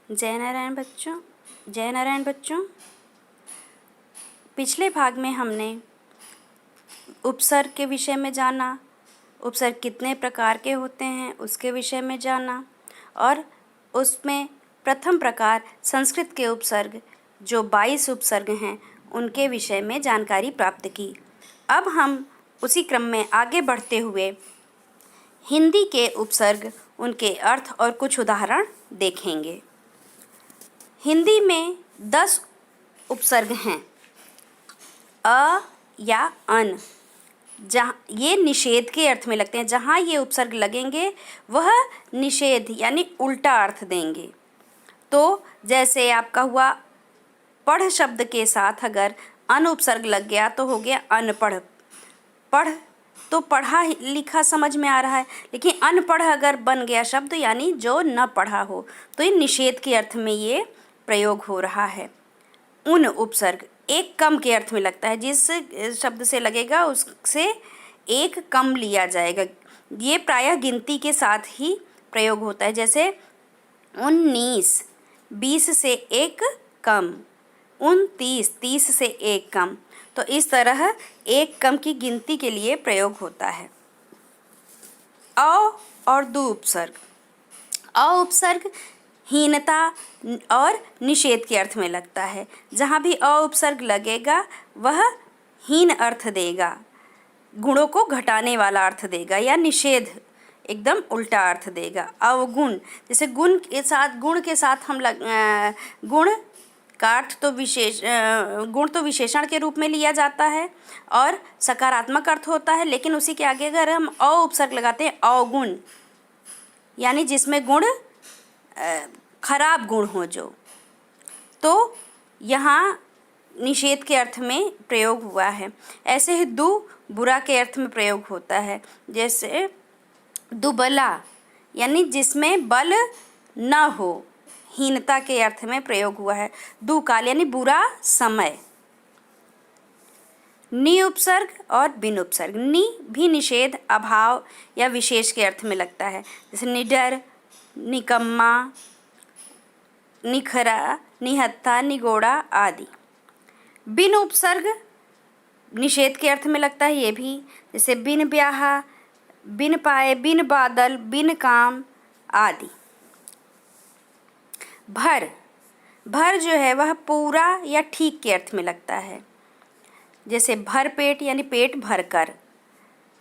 जय नारायण बच्चों। पिछले भाग में हमने उपसर्ग के विषय में जाना, उपसर्ग कितने प्रकार के होते हैं उसके विषय में जाना, और उसमें प्रथम प्रकार संस्कृत के उपसर्ग जो 22 उपसर्ग हैं उनके विषय में जानकारी प्राप्त की। अब हम उसी क्रम में आगे बढ़ते हुए हिंदी के उपसर्ग, उनके अर्थ और कुछ उदाहरण देखेंगे। हिंदी में 10 उपसर्ग हैं। अ या अन, जहाँ ये निषेध के अर्थ में लगते हैं। जहाँ ये उपसर्ग लगेंगे वह निषेध यानी उल्टा अर्थ देंगे। तो जैसे आपका हुआ पढ़ शब्द के साथ अगर अन उपसर्ग लग गया तो हो गया अनपढ़। पढ़ तो पढ़ा लिखा समझ में आ रहा है, लेकिन अनपढ़ अगर बन गया शब्द यानी जो न पढ़ा हो, तो ये निषेध के अर्थ में ये प्रयोग हो रहा है। उन उपसर्ग एक कम के अर्थ में लगता है। जिस शब्द से लगेगा उससे एक कम लिया जाएगा। ये प्रायः गिनती के साथ ही प्रयोग होता है। जैसे 19, 20 से एक कम, 29, 30 से एक कम। तो इस तरह एक कम की गिनती के लिए प्रयोग होता है। अ और दु उपसर्ग। अ उपसर्ग हीनता और निषेध के अर्थ में लगता है। जहाँ भी अ उपसर्ग लगेगा वह हीन अर्थ देगा, गुणों को घटाने वाला अर्थ देगा, या निषेध एकदम उल्टा अर्थ देगा। अवगुण, जैसे गुण के साथ हम गुण का अर्थ तो गुण तो विशेषण के रूप में लिया जाता है और सकारात्मक अर्थ होता है, लेकिन उसी के आगे अगर हम अ उपसर्ग लगाते हैं अवगुण, यानी जिसमें गुण खराब गुण हो जो, तो यहाँ निषेध के अर्थ में प्रयोग हुआ है। ऐसे ही दु बुरा के अर्थ में प्रयोग होता है। जैसे दुबला यानी जिसमें बल न हो, हीनता के अर्थ में प्रयोग हुआ है। दुकाल यानी बुरा समय। नि उपसर्ग और बिन उपसर्ग। नि भी निषेध, अभाव या विशेष के अर्थ में लगता है। जैसे निडर, निकम्मा, निखरा, निहत्था, निगोड़ा आदि। बिन उपसर्ग निषेध के अर्थ में लगता है ये भी। जैसे बिन ब्याहा, बिन पाए, बिन बादल, बिन काम आदि। भर, भर जो है वह पूरा या ठीक के अर्थ में लगता है। जैसे भर पेट यानी पेट भर कर,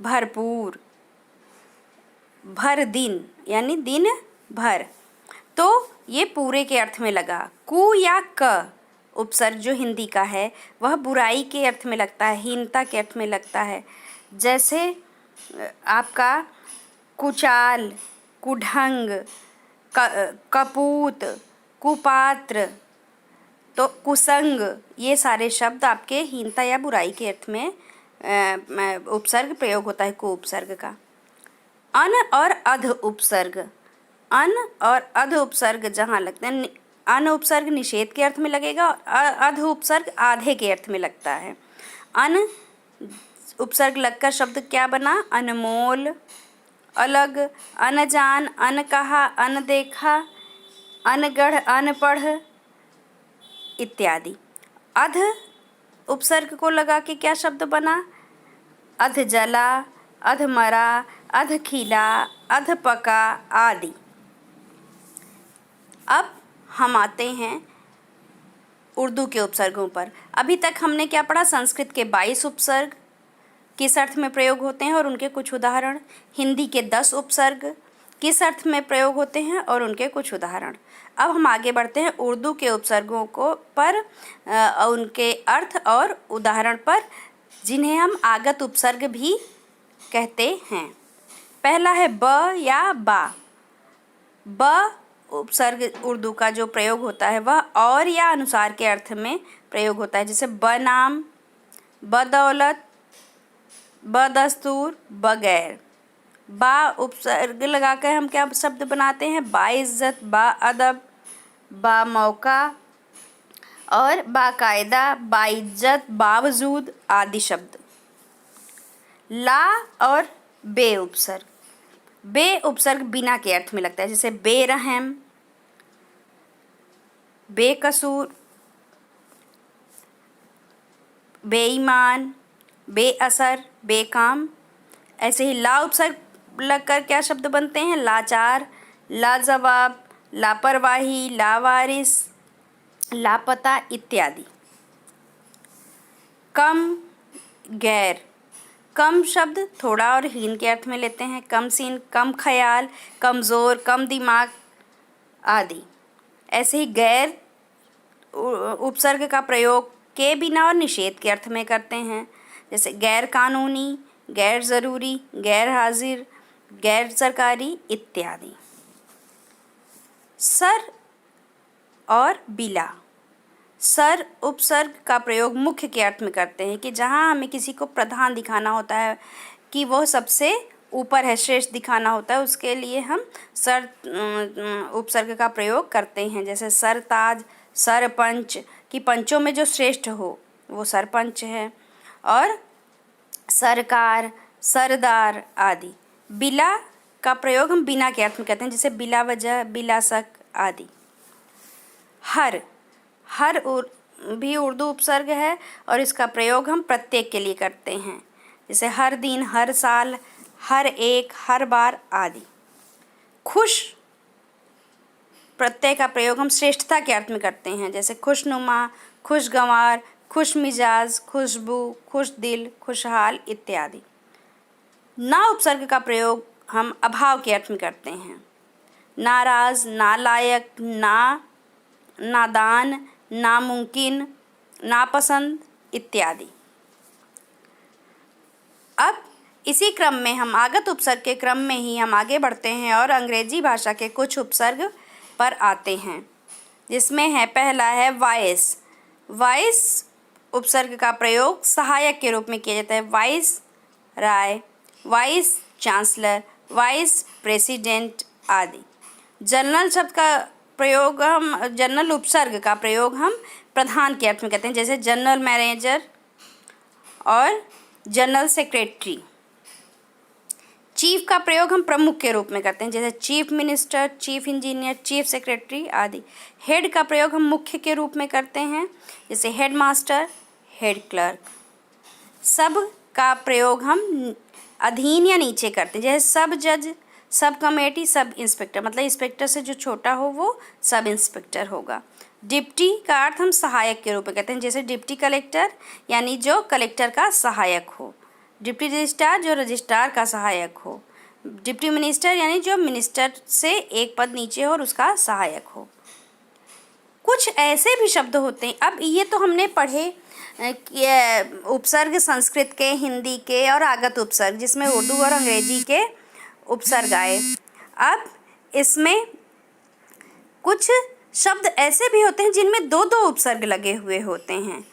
भरपूर। भर दिन यानी दिन भर, तो ये पूरे के अर्थ में लगा। कु या क उपसर्ग जो हिंदी का है वह बुराई के अर्थ में लगता है, हीनता के अर्थ में लगता है। जैसे आपका कुचाल, कुढंग, कपूत, कुपात्र, तो कुसंग, ये सारे शब्द आपके हीनता या बुराई के अर्थ में उपसर्ग प्रयोग होता है कु उपसर्ग का। अन और अध उपसर्ग। अन और अध उपसर्ग जहाँ लगते हैं, अन उपसर्ग निषेध के अर्थ में लगेगा और अध उपसर्ग आधे के अर्थ में लगता है। अन उपसर्ग लगकर शब्द क्या बना? अनमोल, अलग, अनजान, अनकहा, अनदेखा, अनगढ़, अनपढ़ इत्यादि। अध उपसर्ग को लगा के क्या शब्द बना? अध जला, अध मरा, अध खिला, अध पका आदि। अब हम आते हैं उर्दू के उपसर्गों पर। अभी तक हमने क्या पढ़ा? संस्कृत के 22 उपसर्ग किस अर्थ में प्रयोग होते हैं और उनके कुछ उदाहरण। हिंदी के 10 उपसर्ग किस अर्थ में प्रयोग होते हैं और उनके कुछ उदाहरण। अब हम आगे बढ़ते हैं उर्दू के उपसर्गों को पर उनके अर्थ और उदाहरण पर, जिन्हें हम आगत उपसर्ग भी कहते हैं। पहला है ब या बा। ब उपसर्ग उर्दू का जो प्रयोग होता है वह और या अनुसार के अर्थ में प्रयोग होता है। जैसे बनाम, बदौलत, बदस्तूर, बगैर। बा उपसर्ग लगाकर हम क्या शब्द बनाते हैं? बाइज्जत, बाअदब, बामौका और बाकायदा, बाइज्जत, बावजूद आदि शब्द। ला और बे उपसर्ग। बे उपसर्ग बिना के अर्थ में लगता है। जैसे बेरहम, बेकसूर, बेईमान, बेअसर, बेकाम। ऐसे ही ला उपसर्ग लगकर क्या शब्द बनते हैं? लाचार, लाजवाब, लापरवाही, लावारिस, लापता इत्यादि। कम, गैर। कम शब्द थोड़ा और हीन के अर्थ में लेते हैं। कम सीन, कम ख्याल, कमज़ोर, कम दिमाग आदि। ऐसे ही गैर उपसर्ग का प्रयोग के बिना और निषेध के अर्थ में करते हैं, जैसे गैर कानूनी, गैर ज़रूरी, गैर हाजिर, गैर सरकारी इत्यादि। सर और बिला। सर उपसर्ग का प्रयोग मुख्य के अर्थ में करते हैं कि जहाँ हमें किसी को प्रधान दिखाना होता है कि वो सबसे ऊपर है, श्रेष्ठ दिखाना होता है, उसके लिए हम सर उपसर्ग का प्रयोग करते हैं। जैसे सरताज, सरपंच, कि पंचों में जो श्रेष्ठ हो वो सरपंच है। और सरकार, सरदार आदि। बिला का प्रयोग हम बिना के अर्थ में करते हैं, जैसे बिला वजह, बिला शक आदि। हर, हर भी उर्दू उपसर्ग है और इसका प्रयोग हम प्रत्येक के लिए करते हैं, जैसे हर दिन, हर साल, हर एक, हर बार आदि। खुश प्रत्यय का प्रयोग हम श्रेष्ठता के अर्थ में करते हैं, जैसे खुशनुमा, खुशगवार, खुश मिजाज, खुशबू, खुश दिल, खुशहाल इत्यादि। ना उपसर्ग का प्रयोग हम अभाव के अर्थ में करते हैं, नाराज, नालायक, नादान, नामुमकिन, नापसंद इत्यादि। अब इसी क्रम में हम आगत उपसर्ग के क्रम में ही हम आगे बढ़ते हैं और अंग्रेजी भाषा के कुछ उपसर्ग पर आते हैं, जिसमें है पहला है वाइस। वाइस उपसर्ग का प्रयोग सहायक के रूप में किया जाता है, वाइस राय, वाइस चांसलर, वाइस प्रेसिडेंट आदि। जनरल शब्द का प्रयोग हम, जनरल उपसर्ग का प्रयोग हम प्रधान के अर्थ में कहते हैं, जैसे जनरल मैनेजर और जनरल सेक्रेटरी। चीफ का प्रयोग हम प्रमुख के रूप में करते हैं, जैसे chief minister, chief engineer, chief secretary आदि। हेड का प्रयोग हम मुख्य के रूप में करते हैं, जैसे हेड मास्टर, हेड क्लर्क। सब का प्रयोग हम अधीन या नीचे करते हैं, जैसे सब जज, सब कमेटी, सब इंस्पेक्टर, मतलब इंस्पेक्टर से जो छोटा हो वो सब इंस्पेक्टर होगा। डिप्टी का अर्थ हम सहायक के रूप में कहते हैं, जैसे डिप्टी कलेक्टर यानी जो कलेक्टर का सहायक हो, डिप्टी रजिस्ट्रार जो रजिस्ट्रार का सहायक हो, डिप्टी मिनिस्टर यानी जो मिनिस्टर से एक पद नीचे हो और उसका सहायक हो। कुछ ऐसे भी शब्द होते हैं, अब ये तो हमने पढ़े उपसर्ग संस्कृत के, हिंदी के और आगत उपसर्ग, जिसमें उर्दू और अंग्रेजी के उपसर्ग आए। अब इसमें कुछ शब्द ऐसे भी होते हैं जिनमें दो दो उपसर्ग लगे हुए होते हैं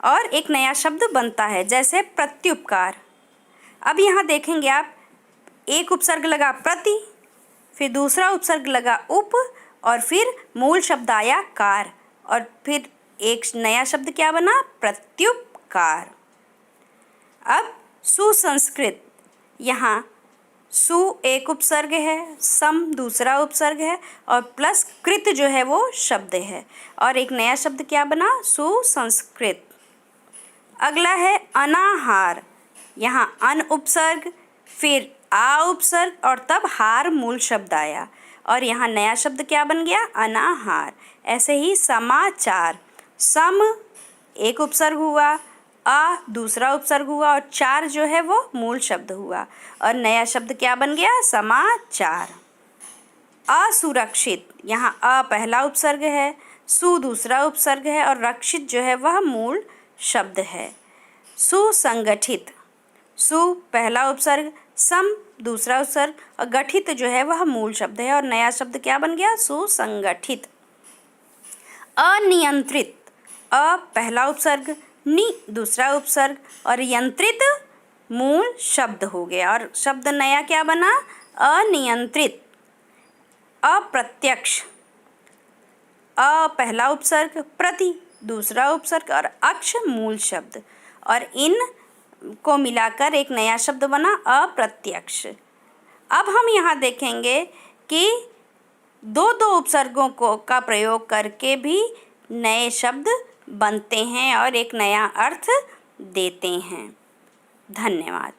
और एक नया शब्द बनता है, जैसे प्रत्युपकार। अब यहाँ देखेंगे आप, एक उपसर्ग लगा प्रति, फिर दूसरा उपसर्ग लगा उप, और फिर मूल शब्द आया कार, और फिर एक नया शब्द क्या बना? प्रत्युपकार। अब सुसंस्कृत, यहाँ सु एक उपसर्ग है, सम दूसरा उपसर्ग है और प्लस कृत जो है वो शब्द है, और एक नया शब्द क्या बना? सुसंस्कृत। अगला है अनाहार, यहाँ अन उपसर्ग, फिर आ उपसर्ग और तब हार मूल शब्द आया, और यहाँ नया शब्द क्या बन गया? अनाहार। ऐसे ही समाचार, सम एक उपसर्ग हुआ, आ दूसरा उपसर्ग हुआ और चार जो है वो मूल शब्द हुआ, और नया शब्द क्या बन गया? समाचार। असुरक्षित, यहाँ अ पहला उपसर्ग है, सु दूसरा उपसर्ग है और रक्षित जो है वह मूल शब्द है। सुसंगठित, सु पहला उपसर्ग, सम दूसरा उपसर्ग और गठित जो है वह मूल शब्द है, और नया शब्द क्या बन गया? सुसंगठित। अनियंत्रित, अ पहला उपसर्ग, नि दूसरा उपसर्ग और यंत्रित मूल शब्द हो गया, और शब्द नया क्या बना? अनियंत्रित। अप्रत्यक्ष, अ पहला उपसर्ग, प्रति दूसरा उपसर्ग और अक्ष मूल शब्द, और इन को मिलाकर एक नया शब्द बना अप्रत्यक्ष। अब हम यहाँ देखेंगे कि दो दो उपसर्गों को का प्रयोग करके भी नए शब्द बनते हैं और एक नया अर्थ देते हैं। धन्यवाद।